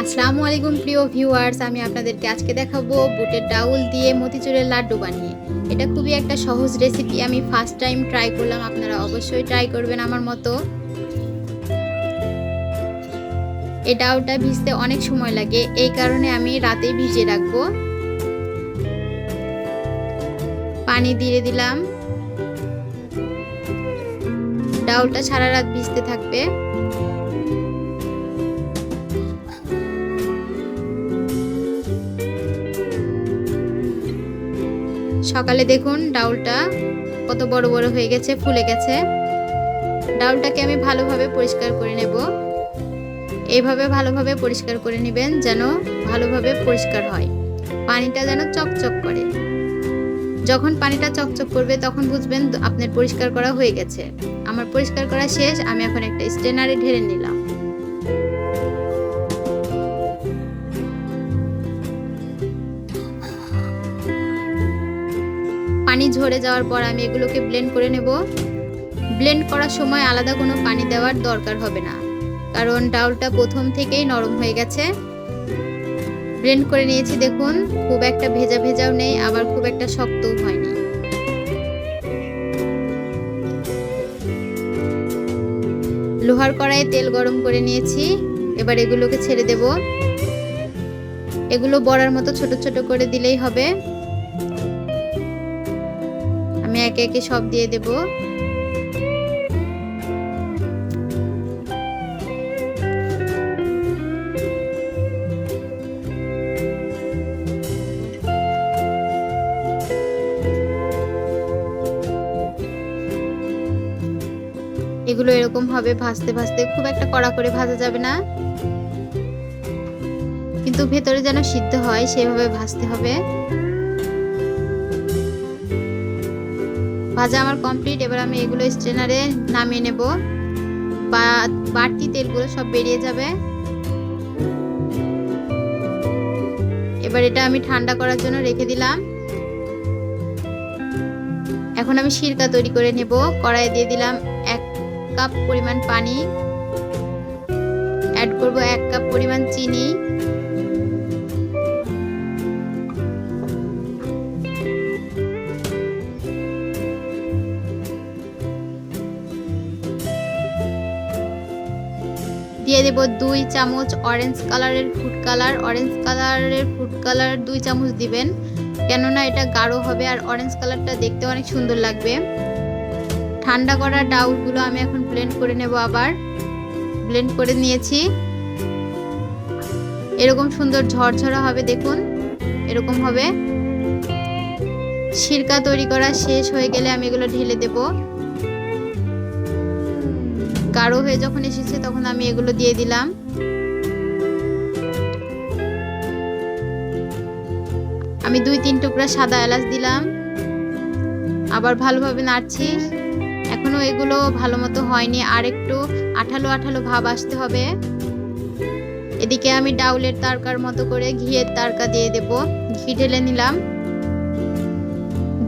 আসসালামু আলাইকুম প্রিয় ভিউয়ার্স, আমি আপনাদেরকে আজকে দেখাবো বুটের ডাউল দিয়ে মতিচুরের লাড্ডু বানিয়ে। এটা খুবই একটা সহজ রেসিপি, আমি ফার্স্ট টাইম ট্রাই করলাম, আপনারা অবশ্যই ট্রাই করবেন আমার মতো। এই ডাউলটা ভিজতে অনেক সময় লাগে, এই কারণে আমি রাতেই ভিজিয়ে রাখবো। পানি দিয়ে দিলাম, ডাউলটা সারা রাত ভিজতে থাকবে। সকালে দেখুন ডাউলটা কত বড় বড় হয়ে গেছে, ফুলে গেছে। ডাউলটাকে আমি ভালোভাবে পরিষ্কার করে নেব। এইভাবে ভালোভাবে পরিষ্কার করে নেবেন যেন ভালোভাবে পরিষ্কার হয়, পানিটা যেন চকচক করে। যখন পানিটা চকচক করবে তখন বুঝবেন আপনার পরিষ্কার করা হয়ে গেছে। আমার পরিষ্কার করা শেষ, আমি এখন একটা স্ট্রেনারে ঢেলে নিলাম। পানি ঝরে যাওয়ার পর আমি এগুলোকে ব্লেন্ড করে নেব। ব্লেন্ড করার সময় আলাদা কোনো পানি দেওয়ার দরকার হবে না, কারণ ডাউলটা প্রথম থেকেই নরম হয়ে গেছে। ব্লেন্ড করে নিয়েছি, দেখুন খুব একটা ভেজা ভেজাও নেই, আবার খুব একটা শক্তও হয়নি। লোহার কড়াইয়ে তেল গরম করে নিয়েছি, এবার এগুলোকে ছেড়ে দেব। এগুলো বড়ার মতো ছোট ছোট করে দিলেই হবে। আমি একে একে সব দিয়ে দেব। এগুলো এরকম ভাবে ভাজতে ভাজতে, খুব একটা কড়া করে ভাজা যাবে না, কিন্তু ভেতরে যেন সিদ্ধ হয় সেভাবে ভাজতে হবে। ভাজা আমার কমপ্লিট, এবার আমি এগুলো স্ট্রেনারে নামিয়ে নেব, বাড়তি তেলগুলো সব বেরিয়ে যাবে। এবার এটা আমি ঠান্ডা করার জন্য রেখে দিলাম। এখন আমি সিরকা তৈরি করে নেব। কড়াইয়ে দিয়ে দিলাম 1 কাপ পরিমাণ পানি, অ্যাড করব 1 কাপ পরিমাণ চিনি, দিয়ে দেব 2 চামচ অরেঞ্জ কালারের ফুড কালার 2 চামচ দিবেন, কেননা এটা গাঢ় হবে আর অরেঞ্জ কালারটা দেখতে অনেক সুন্দর লাগবে। ঠান্ডা করা ডাউলগুলো আমি এখন ব্লেন্ড করে নেব। আবার ব্লেন্ড করে নিয়েছি, এরকম সুন্দর ঝরঝরা হবে, দেখুন এরকম হবে। সিরকা তৈরি করা শেষ হয়ে গেলে আমি এগুলো ঢেলে দেব। গাঢ় হয়ে যখন এসেছে তখন আমি এগুলো দিয়ে দিলাম। আমি 2-3 টুকরা সাদা এলাচ দিলাম, আবার ভালোভাবে নাড়ছি। এখনো এগুলো ভালো মতো হয়নি, আর একটু আঠালো আঠালো ভাব আসতে হবে। এদিকে আমি ডাউলের তারকার মতো করে ঘিয়ের তারকা দিয়ে দেব। ঘি ঢেলে নিলাম,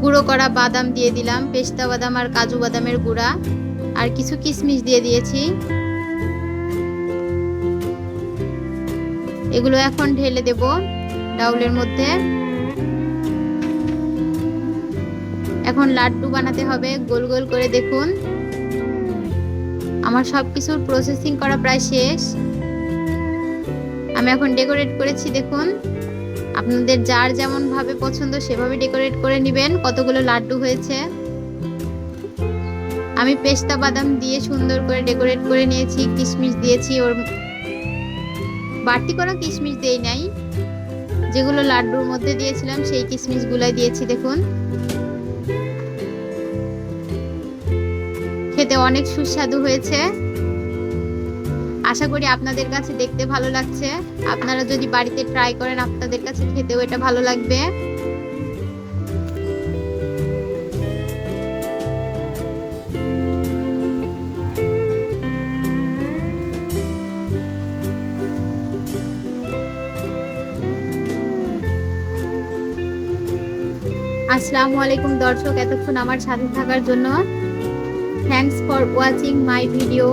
গুঁড়ো করা বাদাম দিয়ে দিলাম, পেস্তা বাদাম আর কাজু বাদামের গুঁড়া, আর কিছু কিশমিশ দিয়ে দিয়েছি। এগুলো এখন ঢেলে দেব ডাউলের মধ্যে। এখন লাড্ডু বানাতে হবে গোল গোল করে। দেখুন আমার সবকিছুর প্রসেসিং করা প্রায় শেষ। আমি এখন ডেকোরেট করেছি, দেখুন আপনাদের যার যেমন ভাবে পছন্দ সেভাবে ডেকোরেট করে নেবেন। কতগুলো লাড্ডু হয়েছে। আমি পেস্তা বাদাম দিয়ে সুন্দর করে ডেকোরেট করে নিয়েছি, কিশমিশ দিয়েছি, ওর বাড়তি কোনো কিশমিশ দেই নাই, যেগুলো লাড্ডুর মধ্যে দিয়েছিলাম সেই কিশমিশগুলাই দিয়েছি। দেখুন খেতে অনেক সুস্বাদু হয়েছে। আশা করি আপনাদের কাছে দেখতে ভালো লাগছে। আপনারা যদি বাড়িতে ট্রাই করেন আপনাদের কাছে খেতেও এটা ভালো লাগবে। আসসালামু আলাইকুম দর্শক, এতক্ষণ আমার সাথে থাকার জন্য thanks for watching my video.